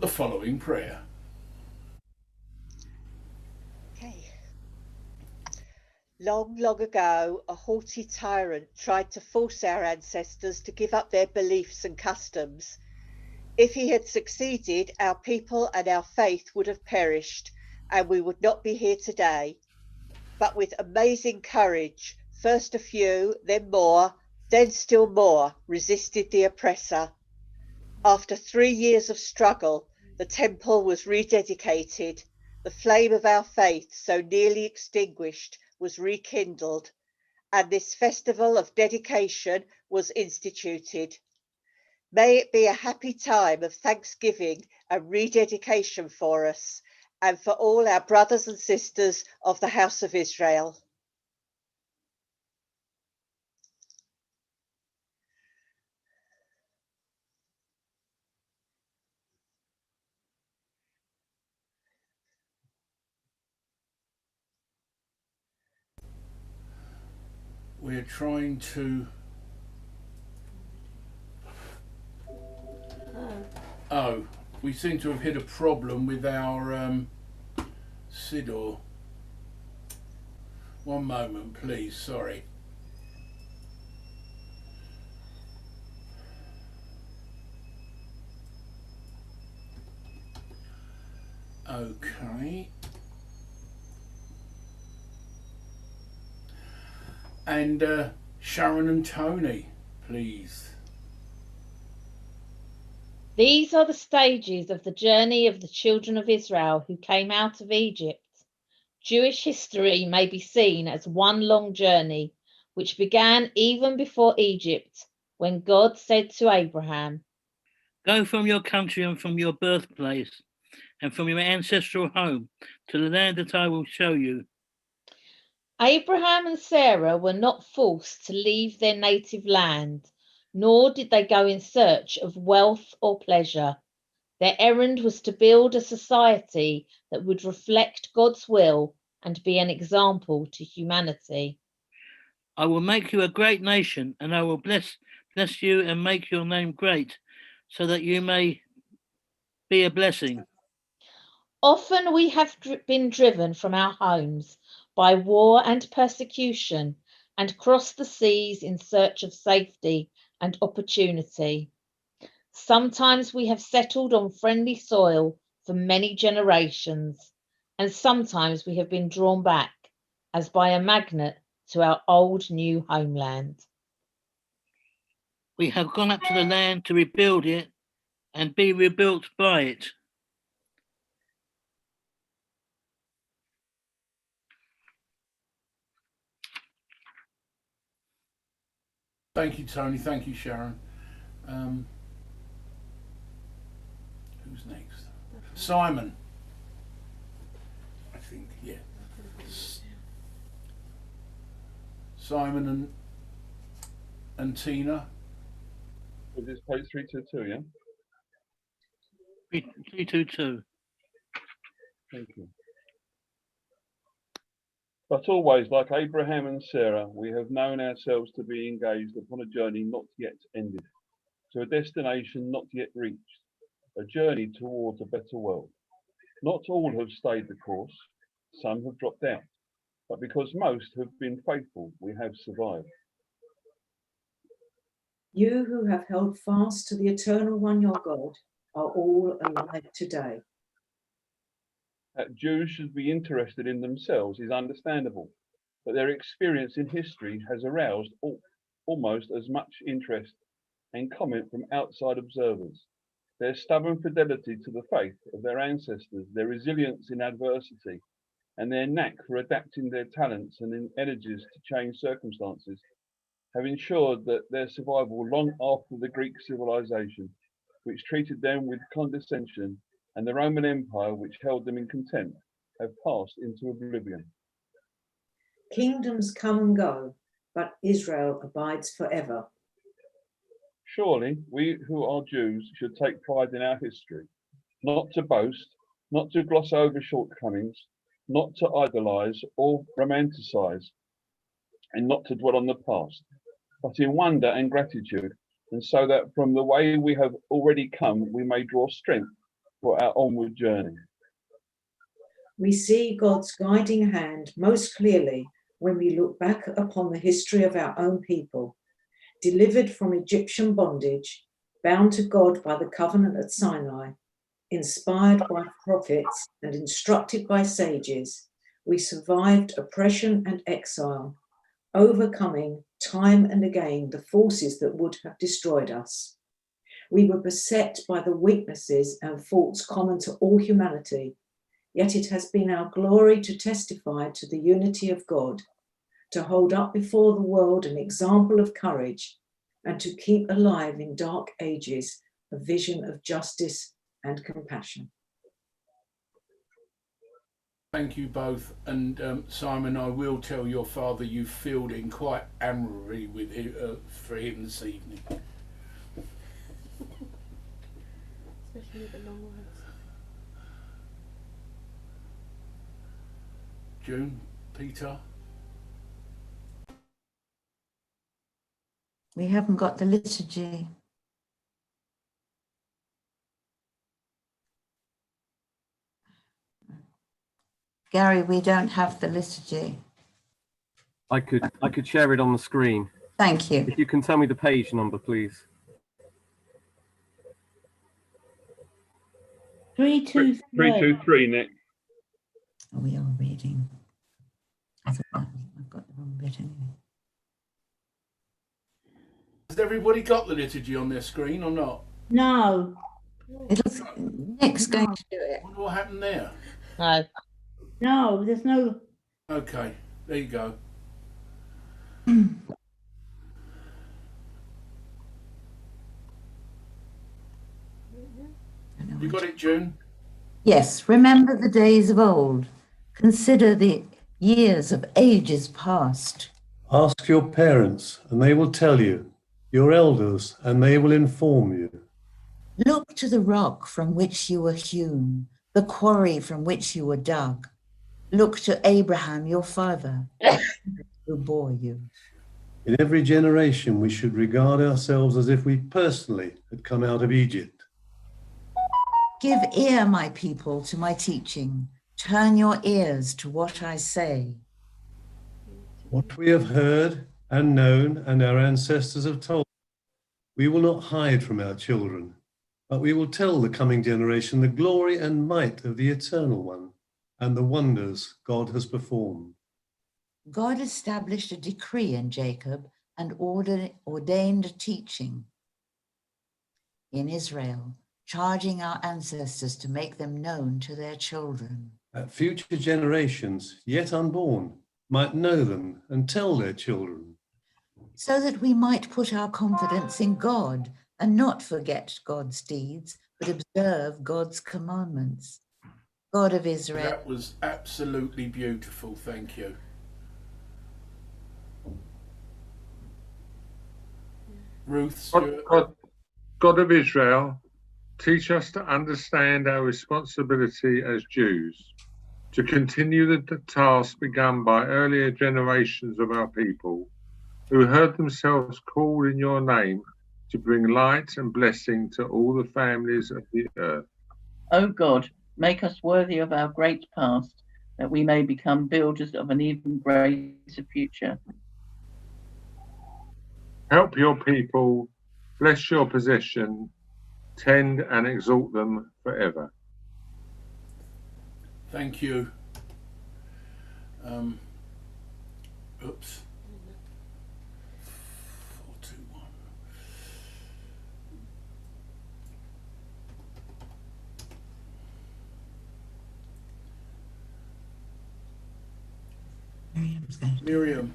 the following prayer. Okay. Long, long ago, a haughty tyrant tried to force our ancestors to give up their beliefs and customs. If he had succeeded, our people and our faith would have perished, and we would not be here today. But with amazing courage, first a few, then more, then still more, resisted the oppressor. After 3 years of struggle, the temple was rededicated. The flame of our faith, so nearly extinguished, was rekindled, and this festival of dedication was instituted. May it be a happy time of thanksgiving and rededication for us and for all our brothers and sisters of the House of Israel. We're trying to... Oh, we seem to have hit a problem with our Sidor. One moment, please, sorry. Okay. And Sharon and Tony, please. These are the stages of the journey of the children of Israel who came out of Egypt. Jewish history may be seen as one long journey, which began even before Egypt, when God said to Abraham, "Go from your country and from your birthplace and from your ancestral home to the land that I will show you." Abraham and Sarah were not forced to leave their native land, nor did they go in search of wealth or pleasure. Their errand was to build a society that would reflect God's will and be an example to humanity. "I will make you a great nation, and I will bless you and make your name great, so that you may be a blessing." Often we have been driven from our homes by war and persecution and crossed the seas in search of safety and opportunity. Sometimes we have settled on friendly soil for many generations, and sometimes we have been drawn back, as by a magnet, to our old new homeland. We have gone up to the land to rebuild it and be rebuilt by it. Thank you, Tony. Thank you, Sharon. Who's next? Simon. I think, yeah. Simon and Tina. Is this page 322, yeah? 322. Thank you. But always, like Abraham and Sarah, we have known ourselves to be engaged upon a journey not yet ended, to a destination not yet reached, a journey towards a better world. Not all have stayed the course, some have dropped out, but because most have been faithful, we have survived. You who have held fast to the Eternal One, your God, are all alive today. That Jews should be interested in themselves is understandable, but their experience in history has aroused almost as much interest and comment from outside observers. Their stubborn fidelity to the faith of their ancestors, their resilience in adversity, and their knack for adapting their talents and energies to change circumstances have ensured that their survival long after the Greek civilization, which treated them with condescension, and the Roman Empire, which held them in contempt, have passed into oblivion. Kingdoms come and go, but Israel abides forever. Surely we who are Jews should take pride in our history, not to boast, not to gloss over shortcomings, not to idolize or romanticize, and not to dwell on the past, but in wonder and gratitude, and so that from the way we have already come, we may draw strength for our onward journey. We see God's guiding hand most clearly when we look back upon the history of our own people, delivered from Egyptian bondage, bound to God by the covenant at Sinai, inspired by prophets and instructed by sages. We survived oppression and exile, overcoming time and again the forces that would have destroyed us. We were beset by the weaknesses and faults common to all humanity, yet it has been our glory to testify to the unity of God, to hold up before the world an example of courage, and to keep alive in dark ages a vision of justice and compassion. Thank you both. And Simon, I will tell your father you filled in quite admirably with him, for him this evening. Especially with the long words. June, Peter? We haven't got the liturgy. Gary, we don't have the liturgy. I could share it on the screen. Thank you. If you can tell me the page number, please. 323. 323, Nick. Oh, we are reading. I thought I've got the wrong bit anyway. Has everybody got the liturgy on their screen or not? No. Nick's going to do it. I wonder what happened there. No. No, there's no. Okay, there you go. You got it, June? Yes, remember the days of old. Consider the years of ages past. Ask your parents, and they will tell you, your elders, and they will inform you. Look to the rock from which you were hewn, the quarry from which you were dug. Look to Abraham, your father, who bore you. In every generation, we should regard ourselves as if we personally had come out of Egypt. Give ear, my people, to my teaching. Turn your ears to what I say. What we have heard and known and our ancestors have told, we will not hide from our children, but we will tell the coming generation the glory and might of the Eternal One and the wonders God has performed. God established a decree in Jacob and ordained a teaching in Israel, charging our ancestors to make them known to their children. That future generations, yet unborn, might know them and tell their children. So that we might put our confidence in God and not forget God's deeds, but observe God's commandments. God of Israel. That was absolutely beautiful, thank you. Ruth Stewart. God of Israel, teach us to understand our responsibility as Jews, to continue the task begun by earlier generations of our people, who heard themselves called in your name to bring light and blessing to all the families of the earth. O God, make us worthy of our great past, that we may become builders of an even greater future. Help your people, bless your possession, tend and exalt them forever. Thank you. Oops. 421. Miriam.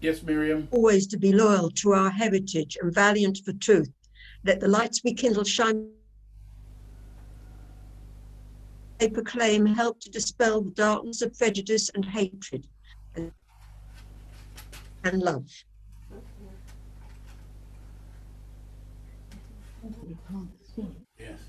Yes, Miriam. Always to be loyal to our heritage and valiant for truth. Let the lights we kindle shine. They proclaim, help to dispel the darkness of prejudice and hatred and love. Yes.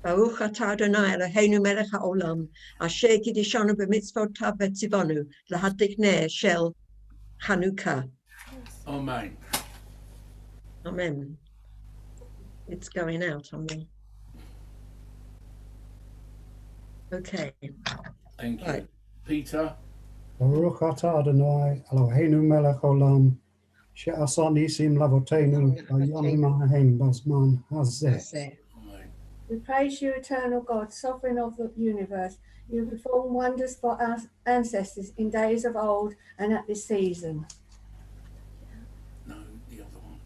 Baruch atah Adonai Eloheinu melech haolam, asher kiddushanu b'mitzvotav v'tzivanu, lahadlikneh shel Chanukah. Amen. Amen. It's going out on me. Okay. Thank you. Right. Peter? Baruch atah Adonai Eloheinu melech haolam, she'asa nisim lavotenu v'yamim ha'hem b'zman hazeh. We praise you, eternal God, sovereign of the universe. You perform wonders for our ancestors in days of old and at this season. No, the other one.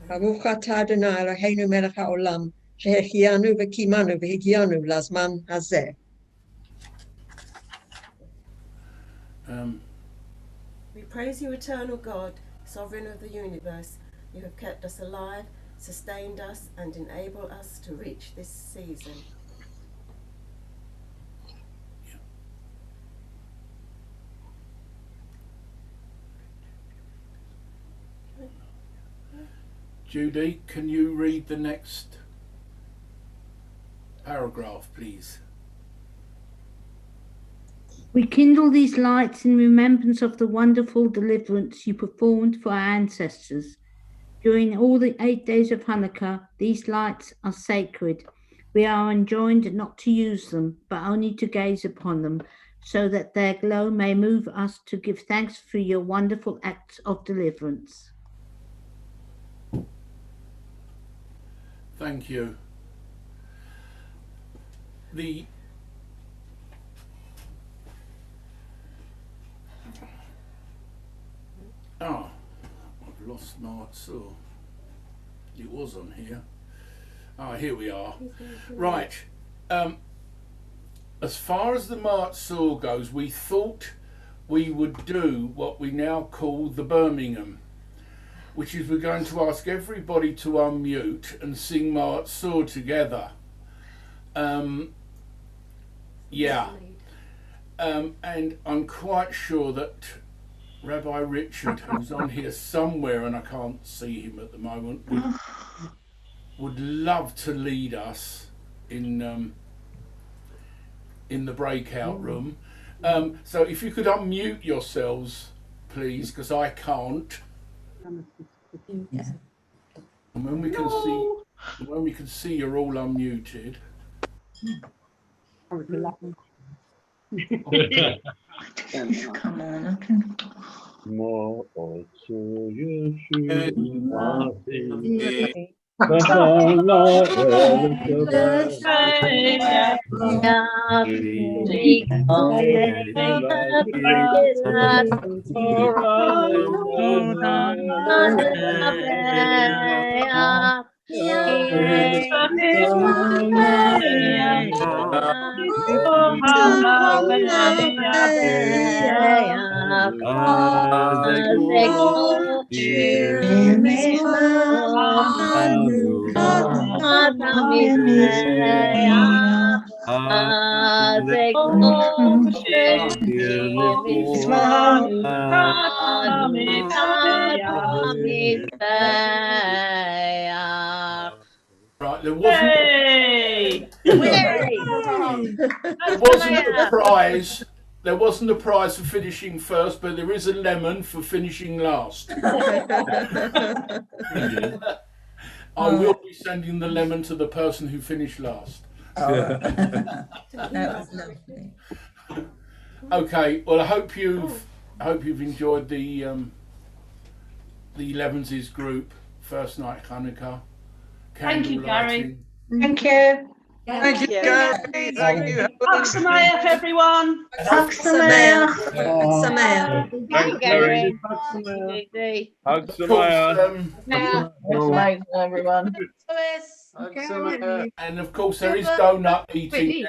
Baruch atah Adonai Eloheinu melech haolam, she'echianu v'kimanu v'higianu lazman hazeh. We praise you, eternal God, sovereign of the universe. You have kept us alive, sustained us, and enabled us to reach this season. Judy, can you read the next paragraph, please? We kindle these lights in remembrance of the wonderful deliverance you performed for our ancestors. During all the 8 days of Hanukkah, these lights are sacred. We are enjoined not to use them, but only to gaze upon them, so that their glow may move us to give thanks for your wonderful acts of deliverance. Thank you. I've lost my saw. It was on here. Here we are. Right. As far as the March Saw goes, we thought we would do what we now call the Birmingham, which is we're going to ask everybody to unmute and sing March Saw together. Yeah. And I'm quite sure that Rabbi Richard, who's on here somewhere and I can't see him at the moment, would love to lead us in the breakout room. So if you could unmute yourselves, please, because I can't. Yeah. And when we can see you're all unmuted. Come on, More also Right, there wasn't a prize. There wasn't a prize for finishing first, but there is a lemon for finishing last. I will be sending the lemon to the person who finished last. That was lovely. Okay, well I hope you've enjoyed the 11s group first night Chanukah. Thank you, Gary. Thank you. Thank you, Gary. Thank you. Chag Sameach, everyone. Chag Sameach. Thanks, Gary. Hugs everyone. And of course there is donut eating.